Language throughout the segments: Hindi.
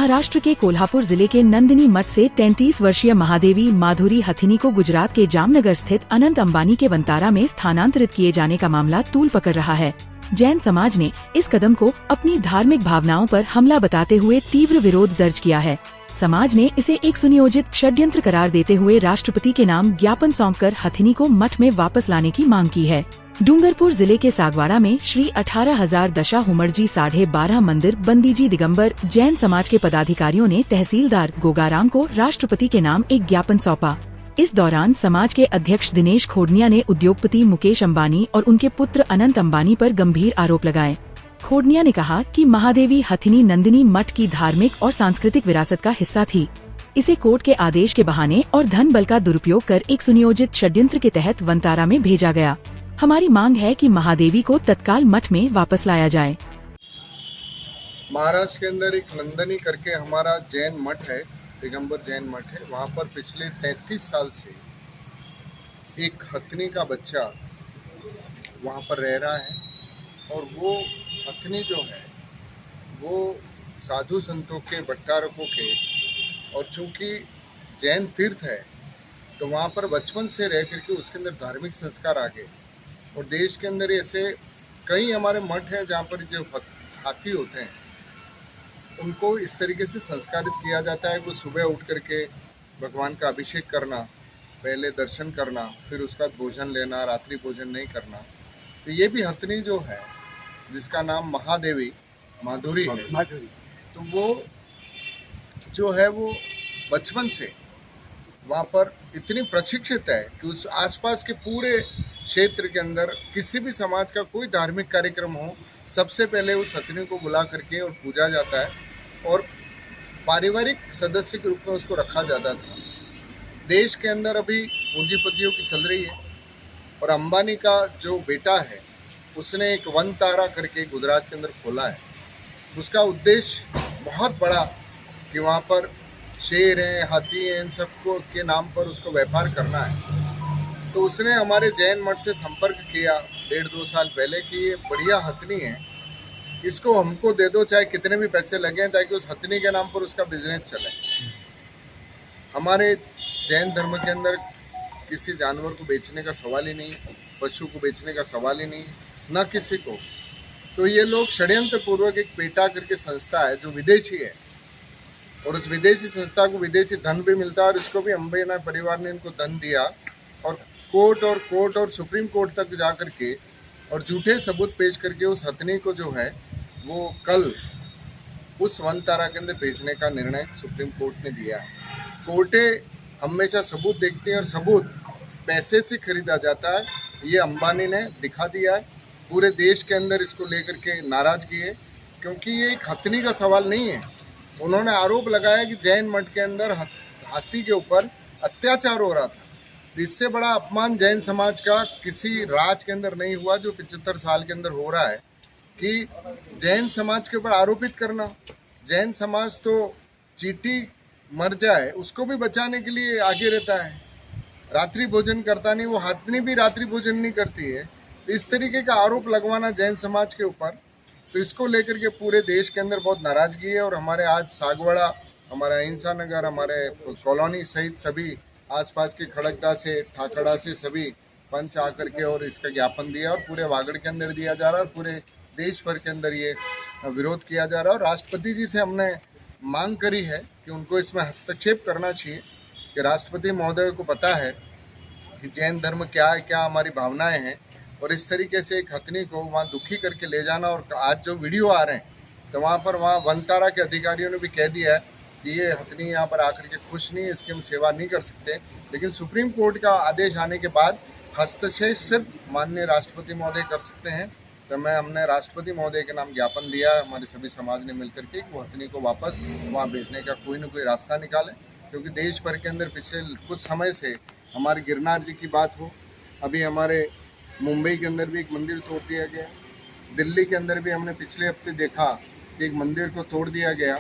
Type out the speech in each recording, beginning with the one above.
महाराष्ट्र के कोल्हापुर जिले के नंदिनी मठ से 33 वर्षीय महादेवी माधुरी हथिनी को गुजरात के जामनगर स्थित अनंत अंबानी के वंतारा में स्थानांतरित किए जाने का मामला तूल पकड़ रहा है। जैन समाज ने इस कदम को अपनी धार्मिक भावनाओं पर हमला बताते हुए तीव्र विरोध दर्ज किया है। समाज ने इसे एक सुनियोजित षड्यंत्र करार देते हुए राष्ट्रपति के नाम ज्ञापन सौंपकर हथिनी को मठ में वापस लाने की मांग की है। डूंगरपुर जिले के सागवाड़ा में श्री 18,000 दशा हुमरजी 12.5 मंदिर बंदीजी दिगंबर जैन समाज के पदाधिकारियों ने तहसीलदार गोगाराम को राष्ट्रपति के नाम एक ज्ञापन सौंपा। इस दौरान समाज के अध्यक्ष दिनेश खोडनिया ने उद्योगपति मुकेश अंबानी और उनके पुत्र अनंत अंबानी पर गंभीर आरोप लगाए। खोडनिया ने कहा कि महादेवी हथिनी नंदिनी मठ की धार्मिक और सांस्कृतिक विरासत का हिस्सा थी। इसे कोर्ट के आदेश के बहाने और धन बल का दुरुपयोग कर एक सुनियोजित षड्यंत्र के तहत वंतारा में भेजा गया। हमारी मांग है कि महादेवी को तत्काल मठ में वापस लाया जाए। महाराष्ट्र के अंदर एक नंदनी करके हमारा जैन मठ है, दिगंबर जैन मठ है। वहाँ पर पिछले 33 साल से एक हथनी का बच्चा वहाँ पर रह रहा है और वो हथनी जो है वो साधु संतों के भट्टारकों के, और चूँकि जैन तीर्थ है तो वहाँ पर बचपन से रह करके उसके अंदर धार्मिक संस्कार आ गए। और देश के अंदर ऐसे कई हमारे मठ हैं जहाँ पर जो हाथी होते हैं उनको इस तरीके से संस्कारित किया जाता है। वो सुबह उठ करके भगवान का अभिषेक करना, पहले दर्शन करना, फिर उसका बाद भोजन लेना, रात्रि भोजन नहीं करना। तो ये भी हथनी जो है जिसका नाम महादेवी माधुरी है, तो वो जो है वो बचपन से वहाँ पर इतनी प्रशिक्षित है कि उस आसपास के पूरे क्षेत्र के अंदर किसी भी समाज का कोई धार्मिक कार्यक्रम हो, सबसे पहले उस हथनी को बुला करके और पूजा जाता है और पारिवारिक सदस्य के रूप में उसको रखा जाता था। देश के अंदर अभी पूंजीपतियों की चल रही है और अंबानी का जो बेटा है उसने एक वनतारा करके गुजरात के अंदर खोला है। उसका उद्देश्य बहुत बड़ा कि वहाँ पर शेर हैं, हाथी हैं, इन सबको के नाम पर उसको व्यापार करना है। तो उसने हमारे जैन मठ से संपर्क किया 1.5-2 साल पहले कि ये बढ़िया हथनी है, इसको हमको दे दो, चाहे कितने भी पैसे लगें, ताकि उस हथनी के नाम पर उसका बिजनेस चले। हमारे जैन धर्म के अंदर किसी जानवर को बेचने का सवाल ही नहीं, पशु को बेचने का सवाल ही नहीं, न किसी को। तो ये लोग षड्यंत्र पूर्वक एक पेटा करके संस्था है जो विदेशी है और उस विदेशी संस्था को विदेशी धन भी मिलता है और इसको भी अंबानी परिवार ने इनको धन दिया और कोर्ट और सुप्रीम कोर्ट तक जा करके और झूठे सबूत पेश करके उस हथनी को जो है वो कल उस वनतारा के अंदर भेजने का निर्णय सुप्रीम कोर्ट ने दिया है। कोर्टें हमेशा सबूत देखती हैं और सबूत पैसे से खरीदा जाता है। ये अंबानी ने दिखा दिया है। पूरे देश के अंदर इसको लेकर के नाराजगी है क्योंकि ये एक हथनी का सवाल नहीं है। उन्होंने आरोप लगाया कि जैन मठ के अंदर हाथी के ऊपर अत्याचार हो रहा था। इससे बड़ा अपमान जैन समाज का किसी राज के अंदर नहीं हुआ जो 75 साल के अंदर हो रहा है कि जैन समाज के ऊपर आरोपित करना। जैन समाज तो चींटी मर जाए उसको भी बचाने के लिए आगे रहता है, रात्रि भोजन करता नहीं, वो हथनी भी रात्रि भोजन नहीं करती है। तो इस तरीके का आरोप लगवाना जैन समाज के ऊपर, तो इसको लेकर के पूरे देश के अंदर बहुत नाराजगी है। और हमारे आज सागवाड़ा, हमारा अहिंसा नगर, हमारे कॉलोनी सहित सभी आसपास के खड़गदा से, ठाकड़ा से सभी पंच आकर के और इसका ज्ञापन दिया और पूरे वागड़ के अंदर दिया जा रहा है और पूरे देश भर के अंदर ये विरोध किया जा रहा है। और राष्ट्रपति जी से हमने मांग करी है कि उनको इसमें हस्तक्षेप करना चाहिए कि राष्ट्रपति महोदय को पता है कि जैन धर्म क्या है, क्या हमारी भावनाएं हैं, और इस तरीके से एक हथनी को वहाँ दुखी करके ले जाना। और आज जो वीडियो आ रहे हैं तो वहाँ वनतारा के अधिकारियों ने भी कह दिया है कि ये हथनी यहाँ पर आकर के खुश नहीं है, इसकी हम सेवा नहीं कर सकते। लेकिन सुप्रीम कोर्ट का आदेश आने के बाद हस्तक्षेप सिर्फ माननीय राष्ट्रपति महोदय कर सकते हैं। तो हमने राष्ट्रपति महोदय के नाम ज्ञापन दिया है, हमारे सभी समाज ने मिलकर के वो हथनी को वापस वहाँ भेजने का कोई ना कोई रास्ता निकाले। क्योंकि देश भर के अंदर पिछले कुछ समय से हमारे गिरनार जी की बात हो, अभी हमारे मुंबई के अंदर भी एक मंदिर तोड़ दिया गया, दिल्ली के अंदर भी हमने पिछले हफ्ते देखा कि एक मंदिर को तोड़ दिया गया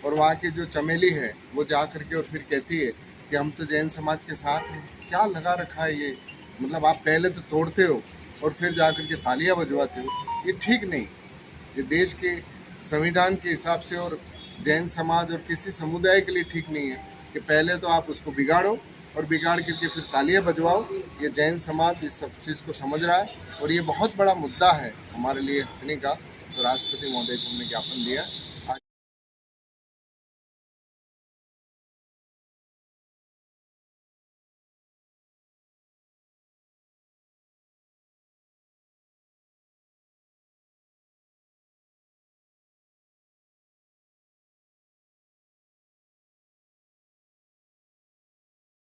और वहाँ की जो चमेली है वो जा करके और फिर कहती है कि हम तो जैन समाज के साथ हैं। क्या लगा रखा है ये, मतलब आप पहले तो तोड़ते हो और फिर जा करके तालियां बजवाते हो, ये ठीक नहीं। ये देश के संविधान के हिसाब से और जैन समाज और किसी समुदाय के लिए ठीक नहीं है कि पहले तो आप उसको बिगाड़ो और बिगाड़ करके फिर तालियां बजवाओ। ये जैन समाज इस सब चीज़ को समझ रहा है और ये बहुत बड़ा मुद्दा है हमारे लिए हथनी का। तो राष्ट्रपति महोदय को हमने ज्ञापन दिया।